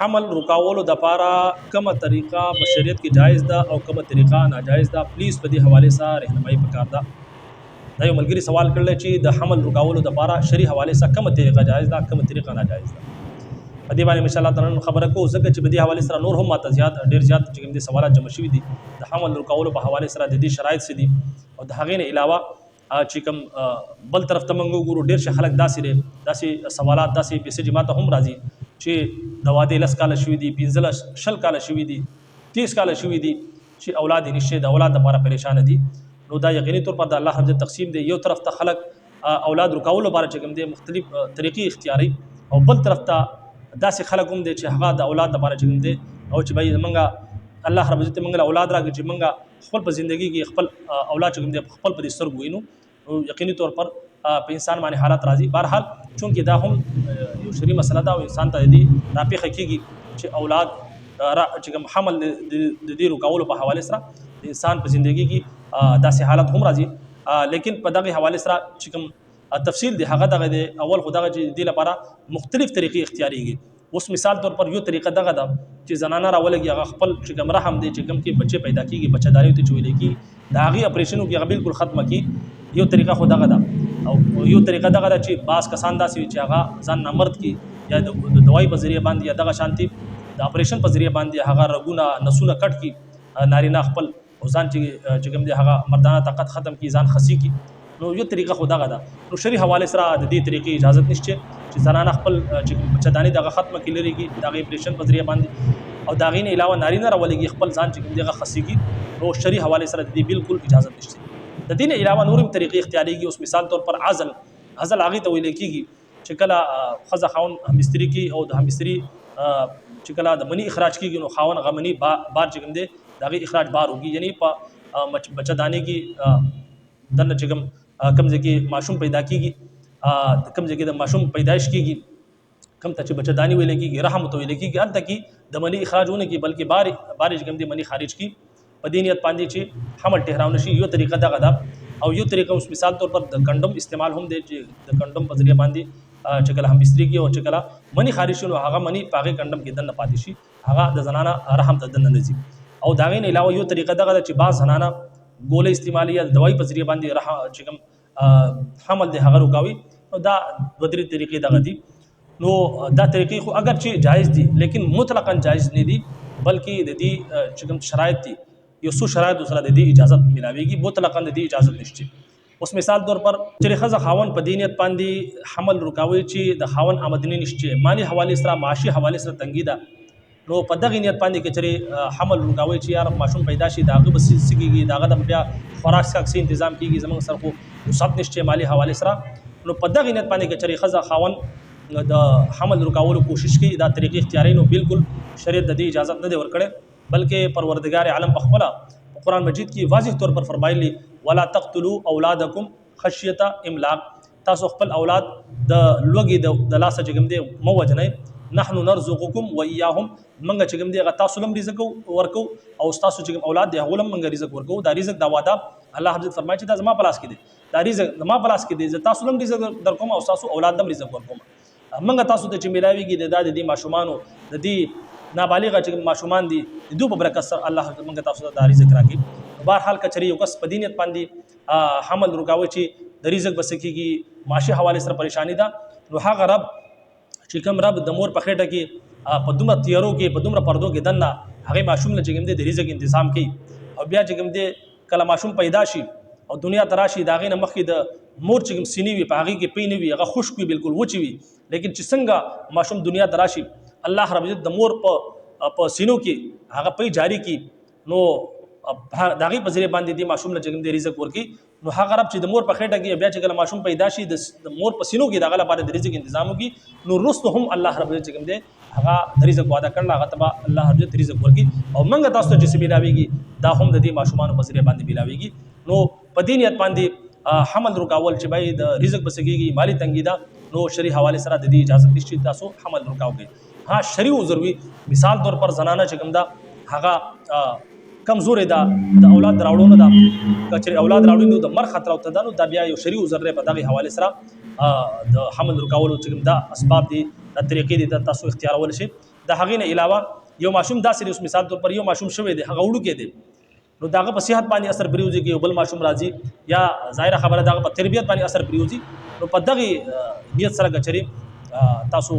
حمل رکاولو د پاره کومه طریقه په شریعت کې جایز ده او کومه طریقه ناجایز ده، پلیز په دې حواله سره رهنمایي پکار ده. دا یو ملګری سوال کړل چې د حمل رکاولو د پاره شری حواله سره کومه طریقه جایز ده، کومه طریقه ناجایز ده. په دې باندې ان شاء الله تعالی خبره کو زکه چې په دې حواله سره نور هم ماته ډیر زیات چې کوم دي سوالات جمع شوي دي د حمل رکاولو په حواله سره د دې شرایط سدي او د هغې نه علاوه چې کوم بل طرف ته موږ ګورو ډیر شه خلک داسې سوالات داسې میسج ماته هم راځي چې د واده 10 کال شوي دي، 15 کال شوي دي، 30 کال شوي دي چې اولاد یې نشته، د اولاد لپاره پریشان دي. نو دا یقیني طور پر د الله رب تقسیم دی. یو طرف ته خلک اولاد رکاولو لپاره چې کوم دي مختلف طریقې اختیاري، او بل طرف ته داسې خلک هم دي چې هغه د اولاد لپاره چې کوم دي او چې بای منګه الله رب عزت منګه اولاد راکړي چې منګه خپل په ژوندۍ کې خپل اولاد چې کوم دي خپل په سترګو وینو، یقیني طور پر په انسان باندې حالات راځي. بهرحال چونکه دا هم یو شری مسله ده او انسان ته دې راپېښه کېږي چې اولاد چې کوم حمل د دې رکاولو په حواله سره د انسان په ژوندۍ کې داسې حالات هم راځي. لیکن په دغه حواله سره چې کوم تفصیل دی هغه دغه دی اول خو دغه چې دې لپاره مختلف طریقې اختیاریږي. اوس مثال طور پر یو طریقه دغه ده چې زنانه راولګي هغه خپل چې کوم رحم دی چې کوم کې بچه پیدا کیږي، بچه‌داري ته چوي لګي د هغې اپریشنو کې هغه بالکل ختمه کی. یو طریقه خو دغه ده او یو طریقه دغه ده چې بعض کسان داسې چې هغه ځان نامرد کی یا د دوايي په ذریعه باندې یا دغه شانتي د اپریشن په ذریعه باندې هغه رګونه نسونه کټ کی نارینه خپل او ځان چې کوم دی هغه مردانه طاقت ختم کی، ځان خسی کی. نو یو طریقه خو دغه ده. نو شری حواله سره د دې طریقې اجازه نشته چې زنانه خپل چې بچه‌داني دغه ختمه کی لري کی دغه اپریشن په ذریعه باندې او دغه نه علاوه نارینه راولګي خپل ځان چې کوم دغه خسی کی. نو شری حواله سره د دې بالکل اجازه نشته. د دې نه علاوه نورم طریقې اختیاریږي. اوس مثال طور پر عزل هغه ته ویل کېږي چې کله خزه خاون همستری کی او د همستری چې کله د منی اخراج کیږي نو خاون غمنی بار چې کوم دی دغه اخراج بار وږي، یعنی په بچه‌داني کې دنه چې کوم ځکه ماشوم پیدا کیږي، کوم ځکه د ماشوم پیدائش کیږي، کوم ته چې بچه‌داني ویل کېږي رحم ته ویل کېږي، هلته کې د منی اخراجونه کې بلکې بارش کوم دی منی خارج کی په دې نیت باندې چې حمل ټهراو نشي. یو طریقه دغه ده او یو طریقه اوس مثال طور پر د کنډم استعمال هم دی چې د کنډم په ذریعه باندې چې کله هم استری کې او چې کله منی خارج شي نو هغه منی پاغه کنډم کې دنه پاتې شي، هغه د زنانه رحم ته دنه نزي. او دا غین علاوه یو طریقه دغه چې بعض زنانه ګولې استعمالي یا دوايي په ذریعه باندې چې کوم حمل دی هغه رکاوي. نو دا بدري طریقې دغه دي. نو دا طریقې خو اگر چې جایز دي لیکن مطلقاً جایز نه دي، بلکې د دې چې کوم شرایط دي یو څو شرایط سره د دې اجازه ملاويږي، مطلقاً د دې اجازه نشته. اوس مثال طور پر چې خزه خاون په دینیت باندې حمل رکاوي چې د خاون آمدنی نشته، مالی حواله سره معاشي حواله سره تنګي ده، نو په دغه نیت باندې کې چې حمل رکاوي چې یار ماشوم پیدا شي داغه بس سګيږي داغه د بیا خوراک څخه تنظیم کیږي زمونږ سره خو وسعت نشته مالی حواله سره. نو په دغه نیت باندې کې چې خزه خاون د حمل رکاولو کوشش کوي دا طریقې اختیاري نو بالکل شریعت د دې اجازه نه دی ورکړي، بلکې پروردگار عالم په خپل قرآن مجید کې واضح طور پر فرمایلی ولا تقتلوا اولادکم خشیه املاق، تاسو خپل اولاد د لوګي د لاسه چې کوم دی مو وجنئ، نحن نرزقکم واياهم، منګه چې کوم دی هغه تاسو لم رزق ورکو او تاسو چې کوم اولاد دی هغه لم منګه رزق ورکو. دا رزق دا وعده الله حضرت فرمایي چې دا زما پلاس کې دی، دا رزق زما پلاس کې دی، تاسو لم رزق درکوم او تاسو اولاد لم رزق ورکوم. منګه تاسو ته چې ملاويږي د دې ماشومانو د دې نابالغه چې ماشومان دي دوی په برکت سره الله منګه تاسو ته د رزق راکړي. بهرحال کچري یو کس په دینیت باندې حمل رکاوي چې د رزق بس کېږي معاشي حواله سره پریشانی ده، نو هغه رب چې کوم رب د مور په خېټه کې په دومره تیارو کې په دومره پردو کې دنه هغه ماشوم له چې کوم د رزق تنظیم کوي او بیا چې کوم د کله ماشوم پیدا شي او دنیا تراشي دا غینه مخکې د مور چې کوم سینې وي په هغه کې پینې وي هغه خشک وي بالکل وچی وي، لیکن چې څنګه ماشوم دنیا تراشي الله رب عزت د مور په سینو کې هغه پي جاری کی نو داغي په ذریعہ باندې دی ماشوم له جګم دی رزق ورکی. نو هغه رب چې د مور په خېټه کې بیا چې کله ماشوم پیدا شي د مور په سینو کې دغه لپاره د رزق تنظیم وکي، نو رستو هم الله رب عزت جګم دی هغه د رزق وعده کړل، هغه تبا الله رب عزت رزق ورکی او منګه تاسو ته چې ملاويږي دا هم د دې ماشومان په ذریعہ باندې ملاويږي. نو په دې نیت باندې حمل رکاول چې بای د رزق بسګيږي مالی تنګي دا، نو شری حواله سره د دې اجازه نشته تاسو حمل رکاوږي. ها شری ضروري مثال طور پر زنانه چې کوم دا هغه کمزورې ده د اولاد راوړو نه ده، کچې اولاد راوړو نو د مر خطر او تدانو دا بیا یو شری ضروري په دغه حواله سره د حمل رکاولو چې کوم دا اسباب دي د طریقې دي تاسو اختیارول شي. د هغې نه علاوه یو ماشوم داسې دی، اوس مثال طور پر یو ماشوم شوی دی، هغه وړوکی دی، نو د هغه په صحت باندې اثر پرېوځي که یو بل ماشوم راځي، یا ظاهره خبره د هغه په تربیت باندې اثر پرېوځي، نو په دغې نیت سره که چېرې تاسو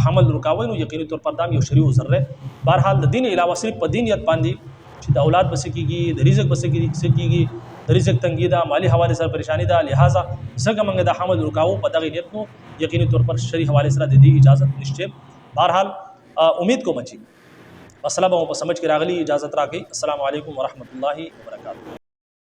حمل رکاوئ نو یقیني طور پر دا یو شرعي عذر دی. بهرحال د دې نه علاوه صرف په دې نیت باندې چې د اولاد به څه کېږي، د رزق به څه کېږي، د رزق تنګي ده، مالی حوالې سره پریشانی ده، لہذا ځکه موږ د حمل رکاو په دغې نیت نو یقیني طور پر شرعي حوالې سره د دې اجازت نشته. بهرحال امید کوم چې مسله به مو په سمجھ کې راغلی، اجازت راکړئ. السلام علیکم ورحمۃ اللہ وبرکاتہ.